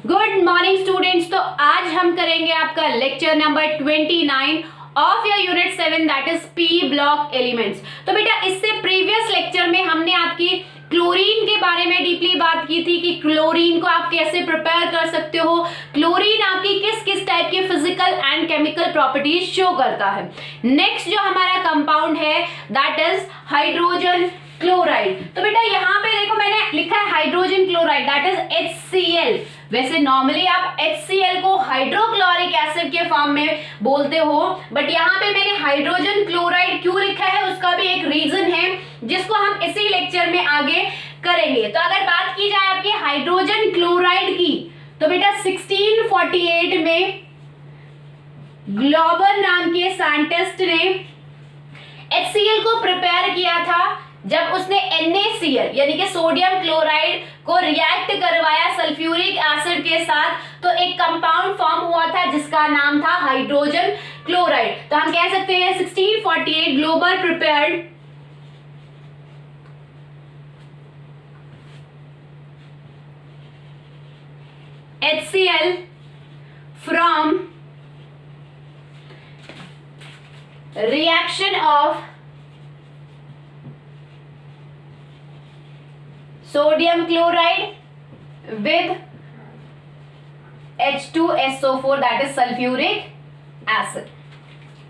Good morning students. तो आज हम करेंगे आपका lecture number 29 of your unit 7 that is P block elements. तो बेटा इससे प्रीवियस लेक्चर में हमने आपकी क्लोरीन के बारे में डीपली बात की थी कि क्लोरीन को आप कैसे प्रिपेयर कर सकते हो, क्लोरीन आपकी किस किस टाइप की physical and chemical properties show करता है। नेक्स्ट जो हमारा कंपाउंड है दैट इज हाइड्रोजन क्लोराइड। तो बेटा यहाँ पे देखो मैंने लिखा है hydrogen chloride that is HCl। वैसे नॉर्मली आप HCl को हाइड्रोक्लोरिक एसिड के फॉर्म में बोलते हो, बट यहाँ पे मैंने हाइड्रोजन क्लोराइड क्यों लिखा है उसका भी एक रीजन है जिसको हम इसी लेक्चर में आगे करेंगे। तो अगर बात की जाए आपके हाइड्रोजन क्लोराइड की तो बेटा 1648 में ग्लोबर नाम के साइंटिस्ट ने HCl को प्रिपेयर किया था जब उसने NaCl यानी कि सोडियम क्लोराइड को रिएक्ट करवाया सल्फ्यूरिक एसिड के साथ, तो एक कंपाउंड फॉर्म हुआ था जिसका नाम था हाइड्रोजन क्लोराइड। तो हम कह सकते हैं 1648 Glauber prepared HCl from reaction of sodium chloride with H2SO4 that is sulfuric acid।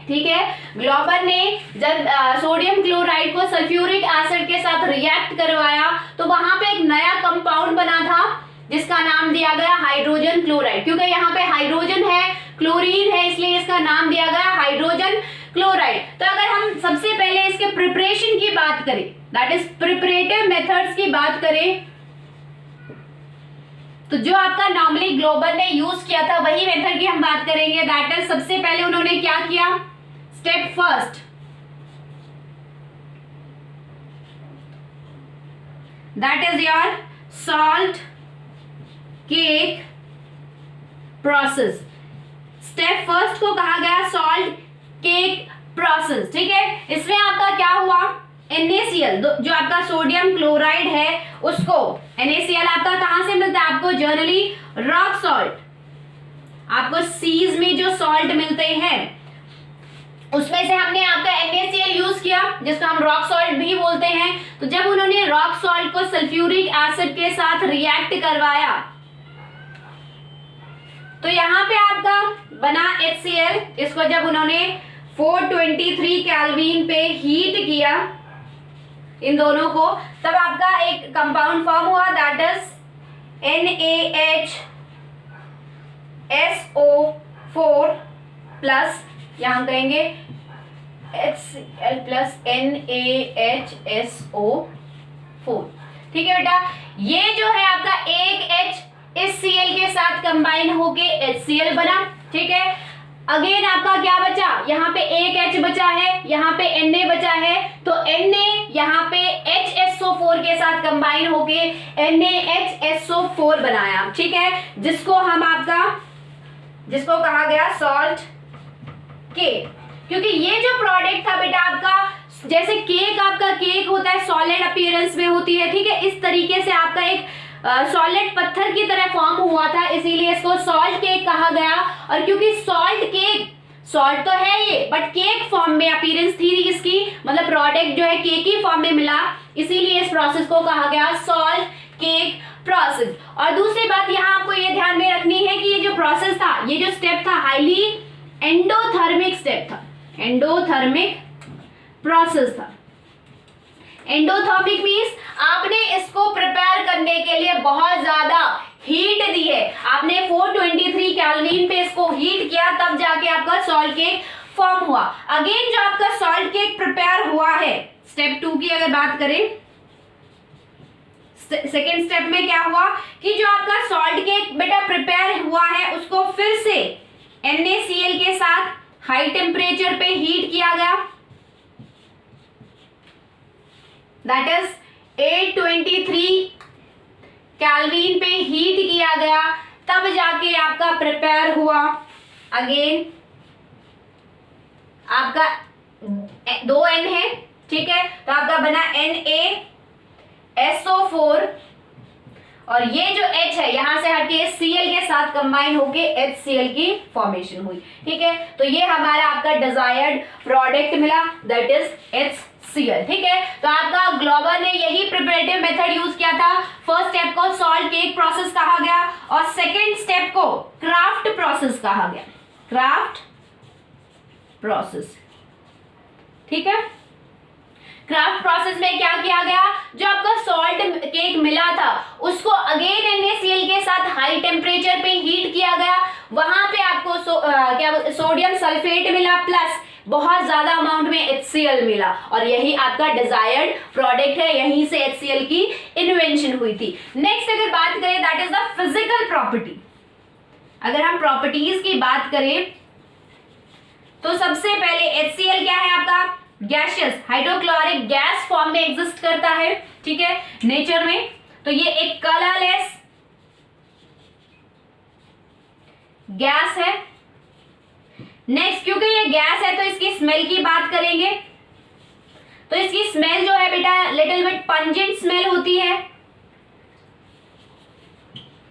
ठीक है, ग्लोबर ने जब सोडियम क्लोराइड को सल्फ्यूरिक एसिड के साथ रिएक्ट करवाया तो वहां पे एक नया कंपाउंड बना था जिसका नाम दिया गया हाइड्रोजन क्लोराइड। क्योंकि यहाँ पे हाइड्रोजन है, क्लोरीन है, इसलिए इसका नाम दिया गया हाइड्रोजन क्लोराइड। तो अगर हम सबसे पहले इसके प्रिपरेशन की बात करें दैट इज प्रिपरेटिव मेथड्स की बात करें तो जो आपका नॉर्मली ग्लोबर ने यूज किया था वही मेथड की हम बात करेंगे। दैट इज सबसे पहले उन्होंने क्या किया, step first that is your salt cake process. Step first को कहा गया सॉल्ट केक प्रोसेस। ठीक है, इसमें आपका क्या हुआ, NaCl जो आपका सोडियम क्लोराइड है उसको, NaCl आपका कहां से मिलता है, आपको जनरली रॉक सॉल्ट, आपको सीज में जो सॉल्ट मिलते हैं उसमें से हमने आपका NaCl यूज किया जिसको हम रॉक सॉल्ट भी बोलते हैं। तो जब उन्होंने रॉक सॉल्ट को सल्फ्यूरिक एसिड के साथ रिएक्ट करवाया तो यहाँ पे आपका बना HCl। इसको जब उन्होंने 423 केल्विन पे हीट किया इन दोनों को तब आपका एक कंपाउंड फॉर्म हुआ दैट इज NaHSO4 प्लस, यहाँ हम कहेंगे HCl प्लस NaHSO4। ठीक है बेटा, ये जो है आपका एक H इस Cl के साथ कंबाइन होके HCl बना। ठीक है, अगेन आपका क्या बचा, यहाँ पे एक H बचा है, यहाँ पे Na बचा है, तो Na यहाँ पे HSO4 के साथ कंबाइन होके NaHSO4 बनाया। ठीक है, जिसको कहा गया सॉल्ट केक। क्योंकि ये जो प्रोडक्ट था बेटा आपका, जैसे केक आपका केक होता है सॉलिड अपीयरेंस में होती है, ठीक है, इस तरीके से आपका एक सॉलिड पत्थर की तरह फॉर्म हुआ था, इसीलिए इसको सॉल्ट केक कहा गया। और क्योंकि सॉल्ट केक, सॉल्ट तो है ये बट केक फॉर्म में अपीयरेंस थी इसकी, मतलब प्रोडक्ट जो है केक ही फॉर्म में मिला, इसीलिए इस प्रोसेस को कहा गया सॉल्ट केक प्रोसेस। और दूसरी बात यहाँ आपको ये ध्यान में रखनी है कि ये जो प्रोसेस था, ये जो स्टेप था हाईली एंडोथर्मिक स्टेप था, एंडोथर्मिक प्रोसेस था। एंडोथर्मिक मींस आपने इसको प्रिपेयर करने के लिए बहुत ज्यादा हीट दी है, आपने 423 केल्विन पे इसको हीट किया तब जाके आपका सॉल्ट केक फॉर्म हुआ। अगेन जो आपका सॉल्ट केक प्रिपेयर हुआ है, स्टेप 2 की अगर बात करें, सेकेंड स्टेप में क्या हुआ कि जो आपका सॉल्ट केक बेटा प्रिपेयर हुआ है उसको फिर से NaCl के साथ हाई टेम्परेचर पे हीट किया गया दैट इज 823 केल्विन पे हीट किया गया तब जाके आपका प्रिपेयर हुआ। अगेन आपका 2 N है, ठीक है, तो आपका बना NaSO4 और ये जो H है यहां से हटके Cl के साथ कंबाइन होके HCl की फॉर्मेशन हुई। ठीक है, तो ये हमारा आपका डिजायर्ड प्रोडक्ट मिला, दैट इज HCl। ठीक है, तो आपका ग्लोबर ने यही प्रिपरेटिव मेथड यूज किया था। फर्स्ट स्टेप को सॉल्ट केक प्रोसेस कहा गया और सेकेंड स्टेप को क्राफ्ट प्रोसेस कहा गया, क्राफ्ट प्रोसेस। ठीक है, क्राफ्ट प्रोसेस में क्या किया गया, जो आपका सॉल्ट केक मिला था उसको अगेन NaCl के साथ हाई टेम्परेचर पे हीट किया गया, वहां पे आपको सोडियम सल्फेट मिला प्लस बहुत ज्यादा अमाउंट में HCl मिला और यही आपका डिजायर्ड प्रोडक्ट है, यहीं से HCl की इन्वेंशन हुई थी। नेक्स्ट अगर बात करें that is the physical property. अगर हम प्रॉपर्टीज की बात करें तो सबसे पहले HCl क्या है आपका, गैशियस हाइड्रोक्लोरिक गैस फॉर्म में एग्जिस्ट करता है। ठीक है, नेचर में, तो ये एक कलरलेस गैस है। नेक्स्ट, क्योंकि ये गैस है तो इसकी स्मेल की बात करेंगे, तो इसकी स्मेल जो है बेटा लिटिल बिट पंजेंट स्मेल होती है।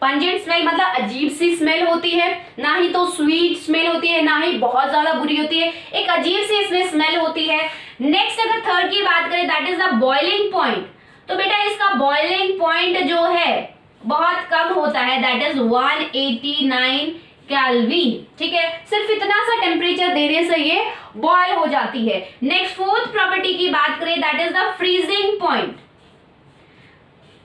पंजेंट स्मेल मतलब अजीब सी स्मेल होती है, ना ही तो स्वीट स्मेल होती है ना ही बहुत ज्यादा बुरी होती है, एक अजीब सी इसमें स्मेल होती है। नेक्स्ट अगर थर्ड की बात करें that is the boiling point, तो बेटा इसका बॉइलिंग पॉइंट जो है बहुत कम होता है, दैट इज 189 केल्विन। ठीक है, सिर्फ इतना सा टेम्परेचर देने से ये बॉयल हो जाती है। नेक्स्ट फोर्थ प्रॉपर्टी की बात करें that is the freezing point.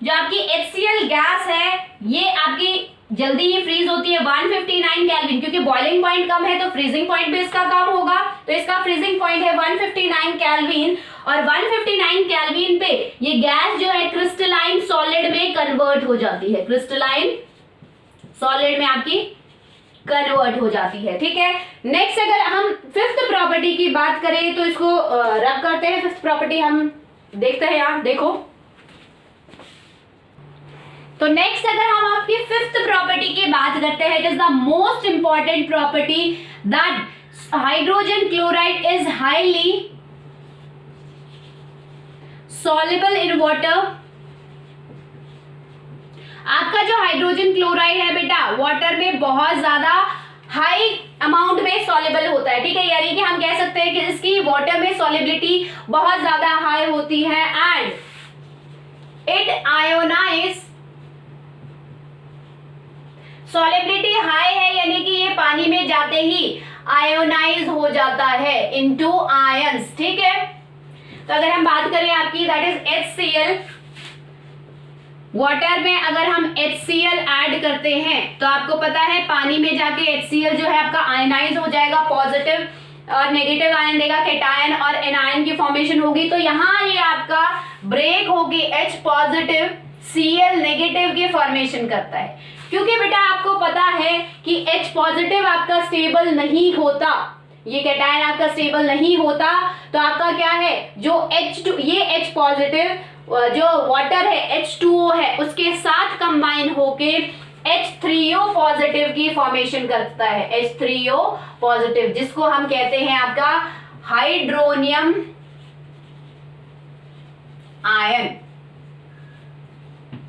जो आपकी HCl गैस है ये आपकी जल्दी ही फ्रीज होती है 159 केल्विन, क्योंकि बॉइलिंग पॉइंट कम है तो फ्रीजिंग पॉइंट भी इसका कम होगा, तो इसका फ्रीजिंग पॉइंट है 159 केल्विन और 159 केल्विन पे ये गैस जो है क्रिस्टलाइन सॉलिड में कन्वर्ट हो जाती है, क्रिस्टलाइन सॉलिड में आपकी कन्वर्ट हो जाती है। ठीक है, नेक्स्ट अगर हम फिफ्थ प्रॉपर्टी की बात करें तो इसको रब करते हैं। फिफ्थ प्रॉपर्टी हम देखते हैं, यहाँ देखो। तो नेक्स्ट अगर हम आपकी फिफ्थ प्रॉपर्टी की बात करते हैं, it is the most important property that hydrogen chloride is highly soluble in water. आपका जो हाइड्रोजन क्लोराइड है बेटा वाटर में बहुत ज्यादा हाई अमाउंट में सॉल्युबल होता है। ठीक है, यानी कि हम कह सकते हैं कि इसकी वाटर में सॉल्युबिलिटी बहुत ज्यादा हाई होती है and it ionize, solubility high है यानी कि ये पानी में जाते ही आयोनाइज हो जाता है इनटू आयंस। ठीक है, तो अगर हम बात करें आपकी दैट इज HCl, वाटर में अगर हम HCl ऐड करते हैं तो आपको पता है पानी में जाके HCl जो है आपका आयनाइज हो जाएगा, पॉजिटिव और नेगेटिव आयन देगा, कैटायन और एनायन की फॉर्मेशन होगी। तो यहाँ ये आपका ब्रेक होगी H पॉजिटिव Cl नेगेटिव की फॉर्मेशन करता है, क्योंकि बेटा आपको पता है कि H पॉजिटिव आपका स्टेबल नहीं होता, ये कैटायन आपका स्टेबल नहीं होता, तो आपका क्या है जो H2 ये H पॉजिटिव जो वाटर है H2O है उसके साथ कंबाइन होके H3O पॉजिटिव की फॉर्मेशन करता है, H3O पॉजिटिव, जिसको हम कहते हैं आपका हाइड्रोनियम आयन।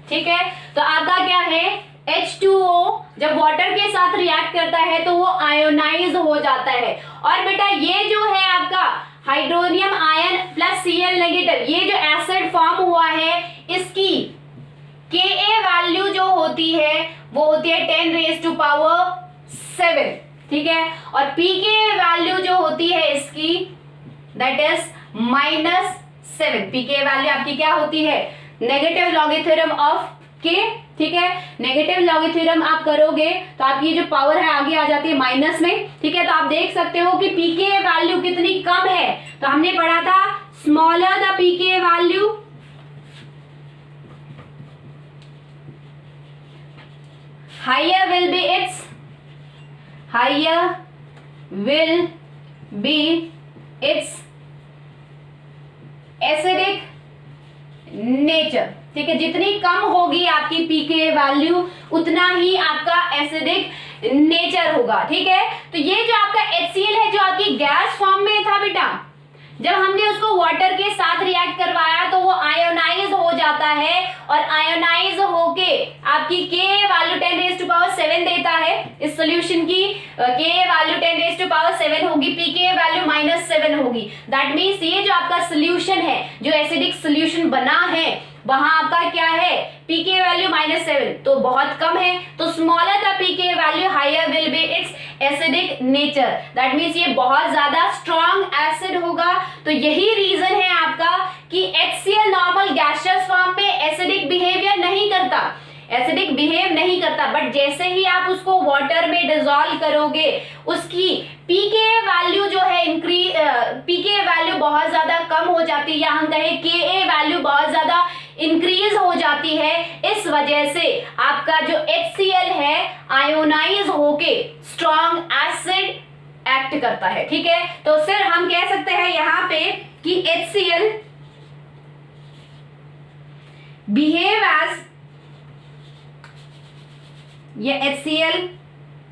ठीक है, तो आपका क्या है H2O जब वाटर के साथ रिएक्ट करता है तो वो आयोनाइज हो जाता है। और बेटा ये जो है आपका hydronium ion plus Cl negative, ये जो एसिड फॉर्म हुआ है इसकी Ka वैल्यू जो होती है वो होती है 10⁻⁷। ठीक है, और Pk वैल्यू जो होती है इसकी दैट इज -7। Pk वैल्यू आपकी क्या होती है, नेगेटिव लॉगरिथम ऑफ K। ठीक है, नेगेटिव लॉगरिथम आप करोगे तो आपकी जो पावर है आगे आ जाती है माइनस में। ठीक है, तो आप देख सकते हो कि Pk वैल्यू कितनी कम है, तो हमने पढ़ा था smaller the Pk value higher will be its acidic nature। ठीक है, जितनी कम होगी आपकी Pk वैल्यू उतना ही आपका एसिडिक नेचर होगा। ठीक है, तो ये जो आपका HCl है जो आपकी गैस फॉर्म में था बेटा, जब हमने उसको वाटर के साथ रिएक्ट करवाया तो वो आयोनाइज हो जाता है और आयोनाइज होके आपकी Ka वैल्यू 10⁻7 देता है। इस सॉल्यूशन की Ka वैल्यू 10⁻7 होगी, pKa वैल्यू -7 होगी। दैट मींस ये जो आपका सॉल्यूशन है, जो एसिडिक सॉल्यूशन बना है, वहां आपका क्या है, pKa वैल्यू -7, तो बहुत कम है। तो smaller the pKa value higher will be its acidic nature. That means ये बहुत ज्यादा स्ट्रॉन्ग एसिड होगा। तो यही रीजन है आपका कि HCl नॉर्मल गैसियस फॉर्म में एसिडिक बिहेवियर नहीं करता, एसिडिक बिहेव नहीं करता, बट जैसे ही आप उसको वाटर में डिसॉल्व करोगे उसकी pKa वैल्यू जो है pKa वैल्यू बहुत ज्यादा कम हो जाती है, या हम कहें Ka वैल्यू बहुत ज्यादा इंक्रीज हो जाती है। इस वजह से आपका जो HCl है आयोनाइज होके स्ट्रॉन्ग एसिड एक्ट करता है। ठीक है, तो फिर हम कह सकते हैं यहां पे कि HCl बिहेव एज, ये HCl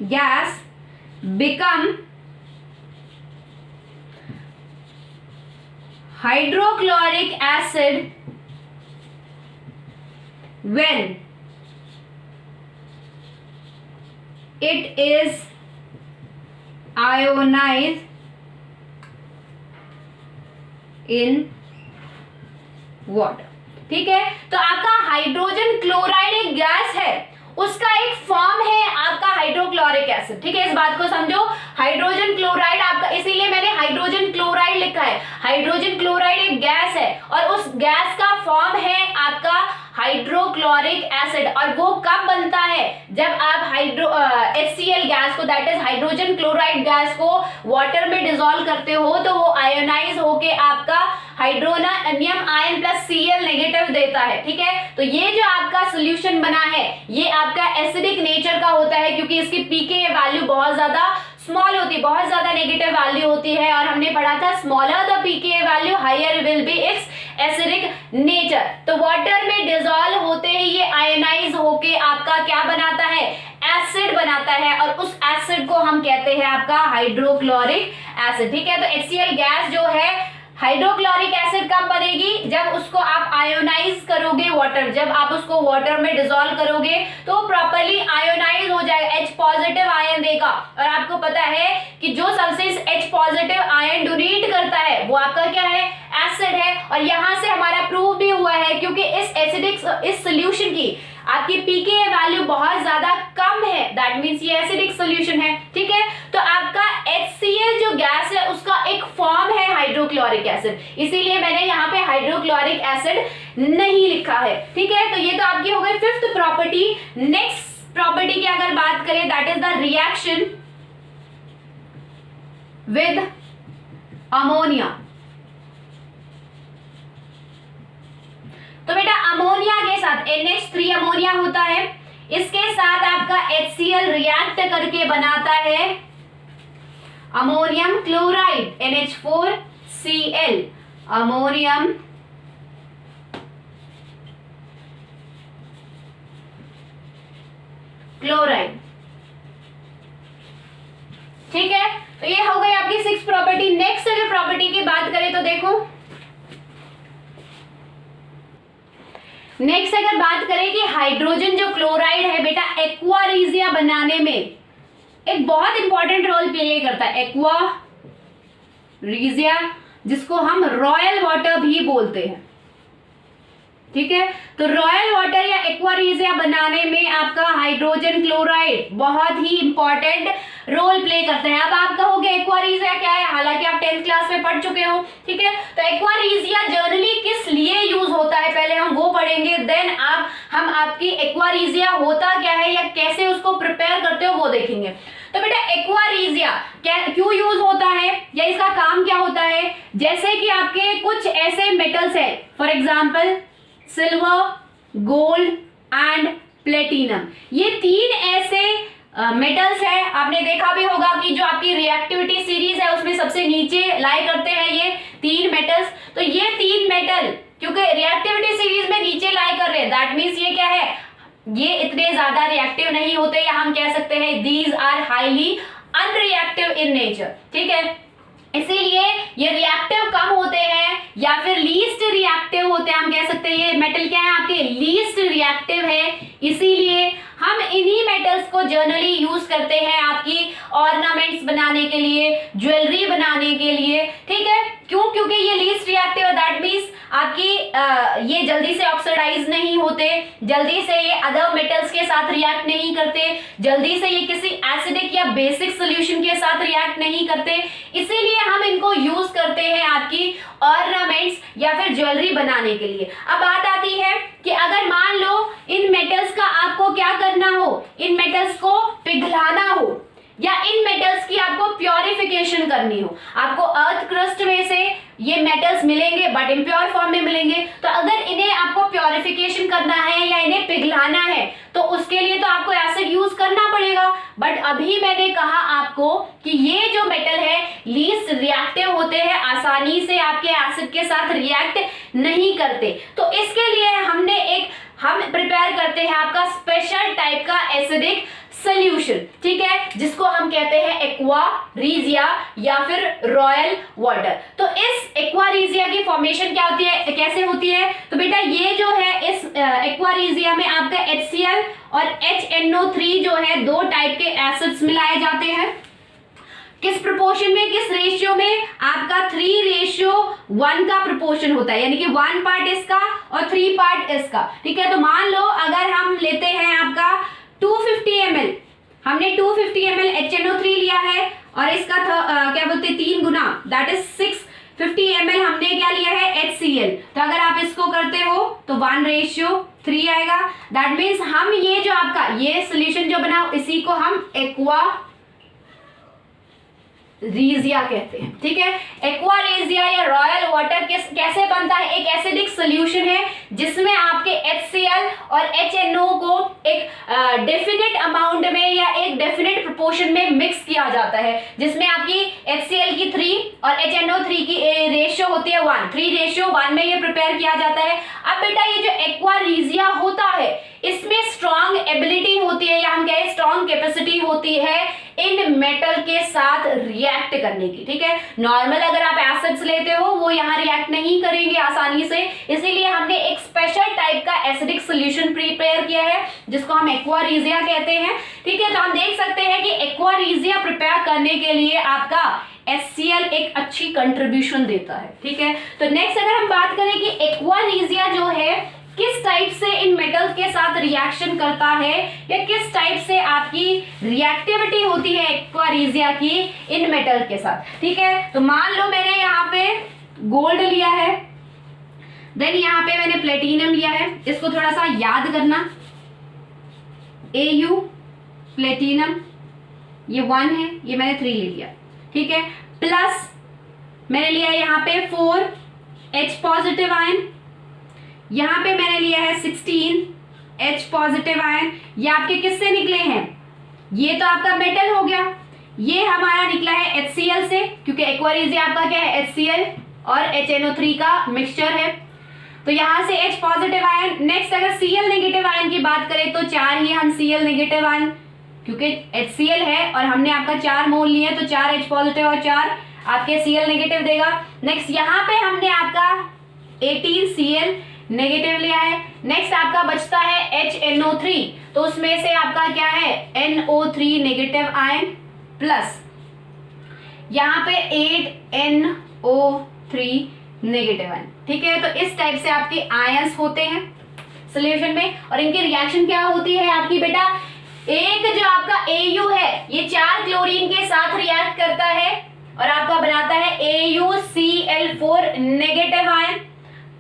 gas become hydrochloric acid when it is ionized in water। ठीक है, तो आपका हाइड्रोजन क्लोराइड एक गैस है, उसका एक फॉर्म है आपका हाइड्रोक्लोरिक एसिड। ठीक है, इस बात को समझो। हाइड्रोजन क्लोराइड आपका, इसीलिए मैंने हाइड्रोजन क्लोराइड लिखा है। हाइड्रोजन क्लोराइड एक गैस है और उस गैस का फॉर्म है आपका हाइड्रोक्लोरिक एसिड। और वो कब बनता है, जब आप HCl गैस को, that is hydrogen chloride gas को वाटर में डिसॉल्व करते हो तो वो आयोनाइज होके आपका hydronium ion plus Cl negative देता है। ठीक है, तो ये जो आपका सोल्यूशन बना है ये आपका एसिडिक नेचर का होता है, क्योंकि इसकी pKa वैल्यू बहुत ज्यादा स्मॉल होती है, बहुत ज्यादा नेगेटिव वैल्यू होती है। और हमने पढ़ा था smaller the pKa value higher will be its acidic nature. तो वाटर में डिसॉल्व होते ही ये आयोनाइज होके आपका क्या बनाता है, एसिड बनाता है, और उस एसिड को हम कहते हैं आपका हाइड्रोक्लोरिक एसिड। ठीक है, तो HCl गैस जो है हाइड्रोक्लोरिक एसिड कब बनेगी, जब उसको आप आयोनाइज करोगे वाटर, जब आप उसको वाटर में डिसॉल्व करोगे तो प्रॉपर्ली आयोनाइज हो जाएगा, H पॉजिटिव आयन देगा। और आपको पता है कि जो substance H positive ion donate करता है वो आपका क्या है, एसिड है। और यहां से हमारा प्रूव भी हुआ है, क्योंकि इस सोल्यूशन की आपकी pKa वैल्यू बहुत ज्यादा कम है, दैट मींस ये एसिडिक सोल्यूशन है। ठीक है, तो आपका HCl जो गैस है उसका एक फॉर्म है हाइड्रोक्लोरिक एसिड, इसीलिए मैंने यहाँ पे हाइड्रोक्लोरिक एसिड नहीं लिखा है। ठीक है, तो ये तो आपकी हो गई फिफ्थ प्रॉपर्टी। नेक्स्ट प्रॉपर्टी की अगर बात करें, that is the reaction with ammonia. तो बेटा अमोनिया के साथ NH3 अमोनिया होता है, इसके साथ आपका HCl रिएक्ट करके बनाता है ammonium chloride NH4Cl, ammonium chloride. ठीक है, तो ये हो गई आपकी सिक्स प्रॉपर्टी। नेक्स्ट अगर प्रॉपर्टी की बात करें तो देखो, नेक्स्ट अगर बात करें कि हाइड्रोजन जो क्लोराइड है बेटा एक्वारीजिया बनाने में एक बहुत इंपॉर्टेंट रोल प्ले करता है। एक्वारीजिया जिसको हम रॉयल वाटर भी बोलते हैं। ठीक है, तो रॉयल वाटर या एक्वारीजिया बनाने में आपका हाइड्रोजन क्लोराइड बहुत ही इंपॉर्टेंट रोल प्ले करता है। अब आप कहोगे एक्वारीजिया क्या है, हालांकि आप 10th क्लास में पढ़ चुके हो। ठीक है, तो एक्वारीजिया जनरली किस लिए यूज होता है पहले हम वो पढ़ेंगे, देन हम आपकी एक्वारीजिया होता क्या है या कैसे उसको प्रिपेयर करते हो वो देखेंगे। तो बेटा एक्वारीजिया क्यों यूज होता है या इसका काम क्या होता है, जैसे कि आपके कुछ ऐसे मेटल्स हैं, for example silver, gold and platinum, ये तीन ऐसे मेटल्स है। आपने देखा भी होगा कि जो आपकी रिएक्टिविटी सीरीज है उसमें सबसे नीचे लाई करते हैं ये तीन मेटल्स। तो ये तीन मेटल क्योंकि रिएक्टिविटी सीरीज में नीचे लाई कर रहे हैं, दैट मीन्स ये क्या है, ये इतने ज्यादा रिएक्टिव नहीं होते, या हम कह सकते हैं these are highly unreactive in nature. ठीक है, इसीलिए ये रिएक्टिव कम होते हैं या फिर लीस्ट रिएक्टिव होते हैं। हम कह सकते हैं ये मेटल क्या है, आपके लीस्ट रिएक्टिव है, इसीलिए हम इन्हीं मेटल्स को जनरली यूज करते हैं आपकी ऑर्नामेंट्स बनाने के लिए, ज्वेलरी बनाने के लिए। ठीक है, क्यों? क्योंकि ये लीस्ट रिएक्टिव, दैट मीन्स आपकी ये जल्दी से ऑक्सीडाइज नहीं होते, जल्दी से ये अदर मेटल्स के साथ रिएक्ट नहीं करते, जल्दी से ये किसी एसिडिक या बेसिक सोल्यूशन के साथ रिएक्ट नहीं करते, इसीलिए हम इनको यूज करते हैं आपकी ऑर्नामेंट्स या फिर ज्वेलरी बनाने के लिए। अब बात आती है कि अगर मान लो इन मेटल्स का आपको क्या करना हो, इन मेटल्स को पिघलाना हो या इन मेटल्स की आपको प्योरिफिकेशन करनी हो, आपको अर्थ क्रस्ट में से ये मेटल्स मिलेंगे बट इम्प्योर फॉर्म में मिलेंगे, तो अगर इन्हें आपको प्योरिफिकेशन करना है या इन्हें पिघलाना है तो उसके लिए तो आपको एसिड यूज करना पड़ेगा। बट अभी मैंने कहा आपको कि ये जो मेटल है लीस्ट रिएक्टिव होते हैं, आसानी से आपके एसिड के साथ रिएक्ट नहीं करते, तो इसके लिए हम प्रिपेयर करते हैं आपका स्पेशल टाइप का एसिडिक सोल्यूशन। ठीक है, जिसको हम कहते हैं एक्वा रीजिया या फिर रॉयल वाटर। तो इस एक्वा रीजिया की फॉर्मेशन क्या होती है, कैसे होती है? तो बेटा ये जो है इस एक्वा रीजिया में आपका HCl और HNO3 जो है दो टाइप के एसिड्स मिलाए जाते हैं। किस प्रोपोर्शन में, किस रेशियो में? आपका 3:1 का प्रोपोर्शन होता है, यानी कि 1 पार्ट इसका और 3 पार्ट इसका। ठीक है, तो मान लो अगर हम लेते हैं आपका 250 ml, हमने 250 ml HNO3 लिया है और इसका क्या बोलते हैं 3 गुना, दैट इज 650 ml हमने क्या लिया है HCl। तो अगर आप इसको करते हो तो 1:3 आएगा। दैट मीन्स हम ये जो आपका ये सोल्यूशन जो बना इसी को हम एक्वा रीजिया कहते हैं। ठीक है, एक्वा रीजिया या रॉयल वाटर कैसे बनता है? एक एसिडिक सोल्यूशन है जिसमें आपके HCl और HNO को एक डेफिनेट अमाउंट में या एक डेफिनेट प्रोपोर्शन में मिक्स किया जाता है, जिसमें आपकी HCl की 3 और HNO3 की रेशियो होती है 1, 3:1 में ये प्रिपेयर किया जाता है। अब बेटा ये जो एक्वा रीजिया होता है इसमें स्ट्रॉन्ग एबिलिटी होती है या हम कहें स्ट्रॉन्ग कैपेसिटी होती है इन मेटल के साथ रिएक्ट करने की। ठीक है, नॉर्मल अगर आप एसिड्स लेते हो वो यहाँ रिएक्ट नहीं करेंगे आसानी से, इसीलिए हमने एक स्पेशल टाइप का एसिडिक सोल्यूशन प्रिपेयर किया है जिसको हम एक्वा रीजिया कहते हैं। ठीक है, तो हम देख सकते हैं कि एक्वा रीजिया प्रिपेयर करने के लिए आपका HCl एक अच्छी कंट्रीब्यूशन देता है। ठीक है, तो नेक्स्ट अगर हम बात करें कि एक्वा रीजिया जो है किस टाइप से इन मेटल्स के साथ रिएक्शन करता है या किस टाइप से आपकी रिएक्टिविटी होती है एक्वा रीजिया की इन मेटल के साथ। ठीक है, तो मान लो मैंने यहाँ पे गोल्ड लिया है, देन यहाँ पे मैंने प्लेटिनम लिया है, इसको थोड़ा सा याद करना, Au प्लेटिनम ये 1 है, ये मैंने 3 ले लिया। ठीक है, प्लस मैंने लिया यहाँ पे 4H पॉजिटिव आयन, यहाँ पे मैंने लिया है 16H पॉजिटिव आयन। ये आपके किससे निकले हैं? ये तो आपका मेटल हो गया, ये हमारा निकला है HCl से, क्योंकि एक्वा रीजिया आपका क्या है HCl और HNO3 का मिक्सचर है, तो यहाँ से H पॉजिटिव आयन। नेक्स्ट अगर Cl नेगेटिव आयन की बात करें तो 4 ही हम Cl नेगेटिव आयन, क्योंकि HCl है और हमने आपका 4 मोल लिए तो 4 H पॉजिटिव और 4 आपके Cl नेगेटिव देगा। नेक्स्ट यहाँ पे हमने आपका 18 Cl नेगेटिव लिया है। नेक्स्ट आपका बचता है HNO3, तो उसमें से आपका क्या है NO3 नेगेटिव आयन प्लस यहाँ पे 8NO3 नेगेटिव आयन। ठीक है, तो इस टाइप से आपके आयंस होते हैं सोल्यूशन में और इनकी रिएक्शन क्या होती है आपकी बेटा, एक जो आपका Au है ये 4 क्लोरीन के साथ रिएक्ट करता है और आपका बनाता है AuCl4 नेगेटिव आयन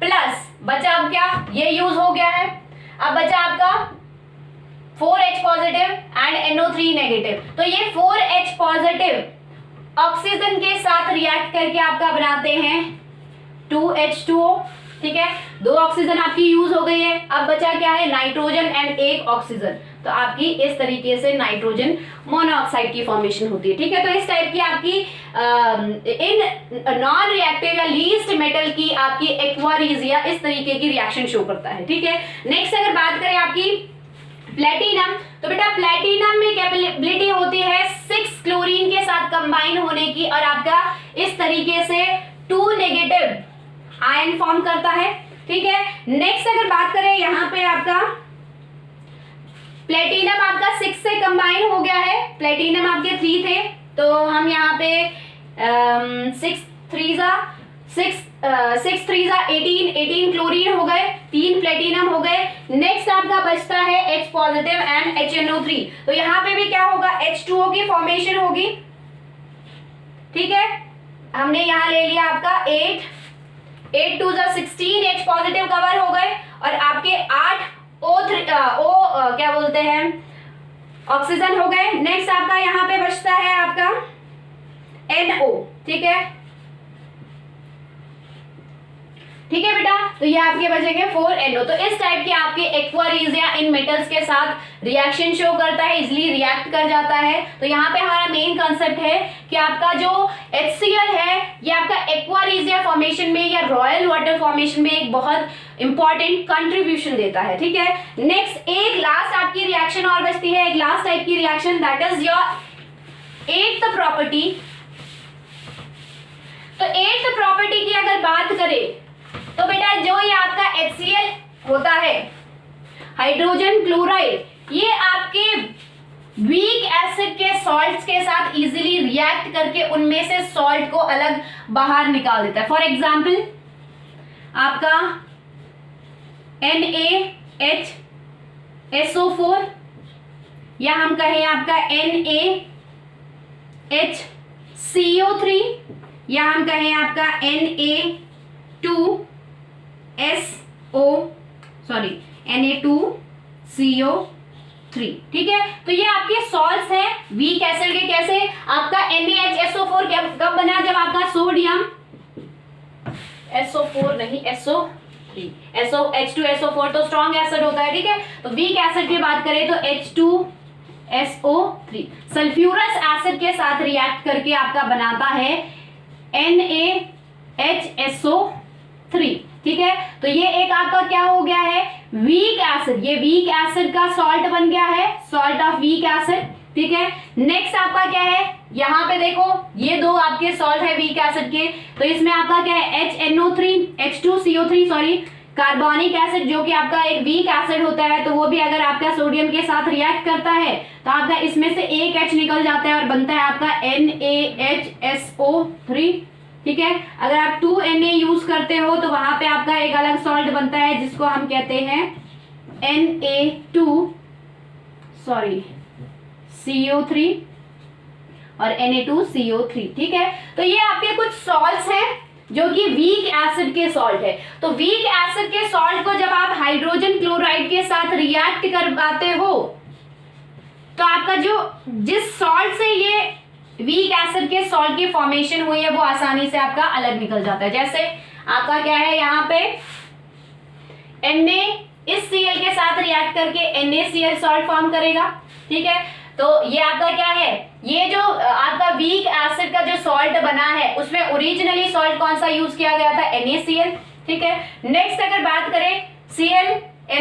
प्लस बचा अब क्या, ये यूज हो गया है, अब बचा आपका 4H positive and NO3 negative. तो ये 4H पॉजिटिव ऑक्सीजन के साथ रिएक्ट करके आपका बनाते हैं 2H2O। ठीक है, 2 ऑक्सीजन आपकी यूज हो गई है, अब बचा क्या है नाइट्रोजन एंड 1 ऑक्सीजन, तो आपकी इस तरीके से नाइट्रोजन मोनोऑक्साइड की फॉर्मेशन होती है। ठीक है, तो इस टाइप की आपकी इन नॉन रिएक्टिव या लीस्ट मेटल की आपकी एक्वा रीजिया इस तरीके की रिएक्शन शो करता है। ठीक है, नेक्स्ट अगर बात करें आपकी प्लेटिनम, तो बेटा प्लेटिनम में कैपेबिलिटी होती है 6 क्लोरीन के साथ कंबाइन होने की और आपका इस तरीके से 2 नेगेटिव आयन फॉर्म करता है, ठीक है। नेक्स्ट अगर बात करें यहाँ पे आपका प्लेटिनम आपका 6 से कंबाइन हो गया है, प्लेटिनम आपके 3 थे तो हम यहाँ पे 6 3 जा 18 क्लोरीन हो गए, 3 प्लेटिनम हो गए। नेक्स्ट आपका बचता है H पॉजिटिव एंड HNO3, तो यहाँ पे भी क्या होगा, H2O की फॉर्मेशन होगी, ठीक है। हमने यहाँ ले लिया आपका 8 2 जा 16 H पॉजिटिव कवर हो गए और आपके 8 O3 क्या बोलते हैं ऑक्सीजन हो गए। नेक्स्ट आपका यहाँ पे बचता है आपका NO, ठीक है, ठीक है बेटा। तो ये आपके बचेंगे 4NO। तो इस टाइप के आपके एक्वारिजिया इन मेटल्स के साथ रिएक्शन शो करता है, इजिली रिएक्ट कर जाता है। तो यहाँ पे हमारा मेन कंसेप्ट है कि आपका जो HCl है ये आपका एक्वारिजिया फॉर्मेशन में या रॉयल वाटर फॉर्मेशन में एक बहुत इंपॉर्टेंट कंट्रीब्यूशन देता है, ठीक है। नेक्स्ट एक लास्ट आपकी रिएक्शन और बचती है, एक लास्ट टाइप की reaction, that is your 8th property. तो 8th प्रॉपर्टी की अगर बात करें तो बेटा जो ये आपका HCl होता है, हाइड्रोजन क्लोराइड, ये आपके वीक एसिड के सॉल्ट्स के साथ इजीली रिएक्ट करके उनमें से सॉल्ट को अलग बाहर निकाल देता है। फॉर एग्जांपल आपका NaHSO4 या हम कहें आपका NaHCO3 या हम कहें आपका Na2CO3, ठीक है। तो ये आपके सॉल्ट्स हैं वीक एसिड के। कैसे आपका NaHSO4 कब बना, जब आपका सोडियम SO4 नहीं SO3 H2SO4 तो स्ट्रॉन्ग एसिड होता है, ठीक है। तो वीक एसिड की बात करें तो H2SO3 सल्फ्यूरस एसिड के साथ रिएक्ट करके आपका बनाता है NaHSO3, ठीक है। तो ये एक आपका क्या हो गया है, वीक एसिड, ये वीक एसिड का सॉल्ट बन गया है, सॉल्ट ऑफ वीक एसिड, ठीक है। नेक्स्ट आपका क्या है, यहाँ पे देखो ये दो आपके सॉल्ट है वीक एसिड के, तो इसमें आपका क्या है H2CO3 सॉरी कार्बोनिक एसिड, जो कि आपका एक वीक एसिड होता है, तो वो भी अगर आपका सोडियम के साथ रिएक्ट करता है तो आपका इसमें से एक H निकल जाता है और बनता है आपका NaHSO3, ठीक है। अगर आप 2Na यूज करते हो तो वहां पे आपका एक अलग सॉल्ट बनता है जिसको हम कहते हैं CO3 और Na2CO3, ठीक है। तो ये आपके कुछ सॉल्ट्स हैं जो कि वीक एसिड के सॉल्ट है। तो वीक एसिड के सॉल्ट को जब आप हाइड्रोजन क्लोराइड के साथ रिएक्ट करवाते हो तो आपका जो जिस सॉल्ट से ये वीक एसिड के सॉल्ट की फॉर्मेशन हुई है वो आसानी से आपका अलग निकल जाता है। जैसे आपका क्या है, यहाँ पे Na इस Cl के साथ रिएक्ट करके NaCl सॉल्ट फॉर्म करेगा, ठीक है। तो ये आपका क्या है, ये जो आपका वीक एसिड का जो सॉल्ट बना है उसमें ओरिजिनली सॉल्ट कौन सा यूज किया गया था, NaCl, ठीक है। नेक्स्ट अगर बात करें Cl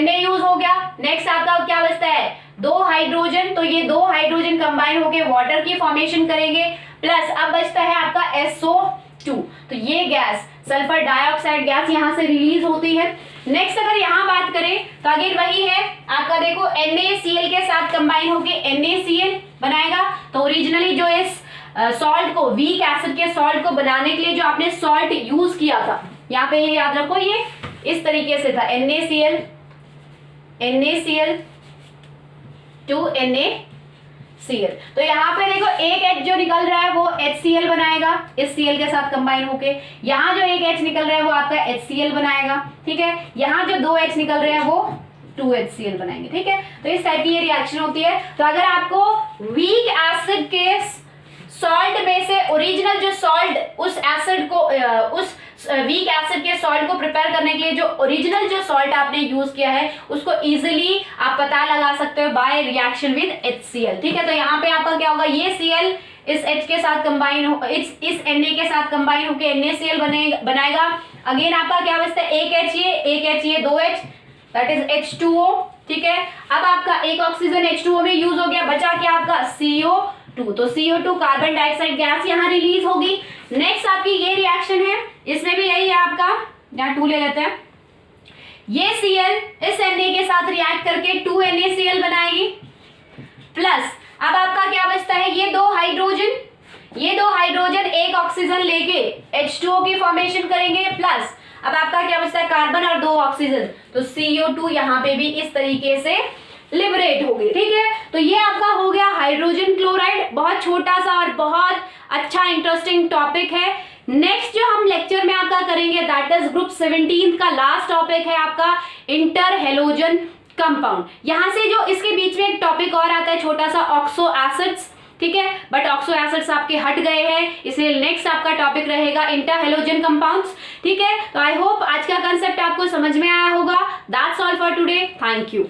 Na यूज हो गया, नेक्स्ट आपका क्या बचता है, 2 हाइड्रोजन, तो ये 2 हाइड्रोजन कंबाइन होके वाटर की फॉर्मेशन करेंगे, प्लस अब बचता है आपका SO2, तो ये गैस सल्फर डाइऑक्साइड गैस यहाँ से रिलीज होती है। नेक्स्ट अगर यहाँ बात करें तो अगेन वही है आपका, देखो NaCl के साथ कंबाइन होके NaCl बनाएगा। तो ओरिजिनली जो इस सॉल्ट को, वीक एसिड के सॉल्ट को बनाने के लिए जो आपने सॉल्ट यूज किया था, यहाँ पे ये याद रखो, ये इस तरीके से था NaCl to NaCl। तो यहाँ पे देखो एक H जो निकल रहा है वो HCl बनाएगा इस Cl के साथ कंबाइन होके, यहाँ जो एक H निकल रहा है वो आपका HCl बनाएगा, ठीक है। यहाँ जो 2 H निकल रहे हैं वो 2HCl बनाएंगे, ठीक है। तो इस टाइप की ये रिएक्शन होती है। तो अगर आपको वीक एसिड के सॉल्ट में से ओरिजिनल जो सॉल्ट उस एसिड को उस वीक एसिड के सॉल्ट को प्रिपेयर करने के लिए जो ओरिजिनल जो सॉल्ट आपने यूज किया है उसको इजीली आप पता लगा सकते हो बाय रिएक्शन विद HCl, ठीक है। तो यहाँ पे आपका क्या होगा, ये Cl इस H के साथ कंबाइन हो, इस Na के साथ कंबाइन होकर NaCl बनाएगा। अगेन आपका क्या बचता है, एक H ये 2H, दैट इज H2O, ठीक है। अब आपका एक ऑक्सीजन H2O में यूज हो गया, बचा क्या आपका CO2, तो CO2 कार्बन डाइऑक्साइड गैस यहाँ रिलीज होगी। नेक्स्ट आपकी ये रिएक्शन है, इसमें भी यही है आपका, यहाँ 2 ले लेते हैं, ये Cl इस Na के साथ रिएक्ट करके 2NaCl बनाएगी, प्लस अब आपका क्या बचता है, ये दो हाइड्रोजन एक ऑक्सीजन लेके H2O की फॉर्मेशन करेंगे, प्लस अब आपका क्या बचता है, कार्बन और 2 ऑक्सीजन, तो CO2 यहाँ पे भी इस तरीके से लिबरेट होगी, ठीक है। तो ये आपका हो गया हाइड्रोजन क्लोराइड, बहुत छोटा सा और बहुत अच्छा इंटरेस्टिंग टॉपिक है। नेक्स्ट जो हम लेक्चर में आपका करेंगे दैट इज ग्रुप 17 का लास्ट टॉपिक है आपका इंटर हेलोजन कंपाउंड। यहां से जो इसके बीच में एक टॉपिक और आता है छोटा सा, ऑक्सो एसिड्स, ठीक है, बट ऑक्सो एसिड्स आपके हट गए हैं, इसलिए नेक्स्ट आपका टॉपिक रहेगा इंटर हेलोजन कंपाउंड्स, ठीक है। तो आई होप आज का कंसेप्ट आपको समझ में आया होगा। That's all for today, thank you.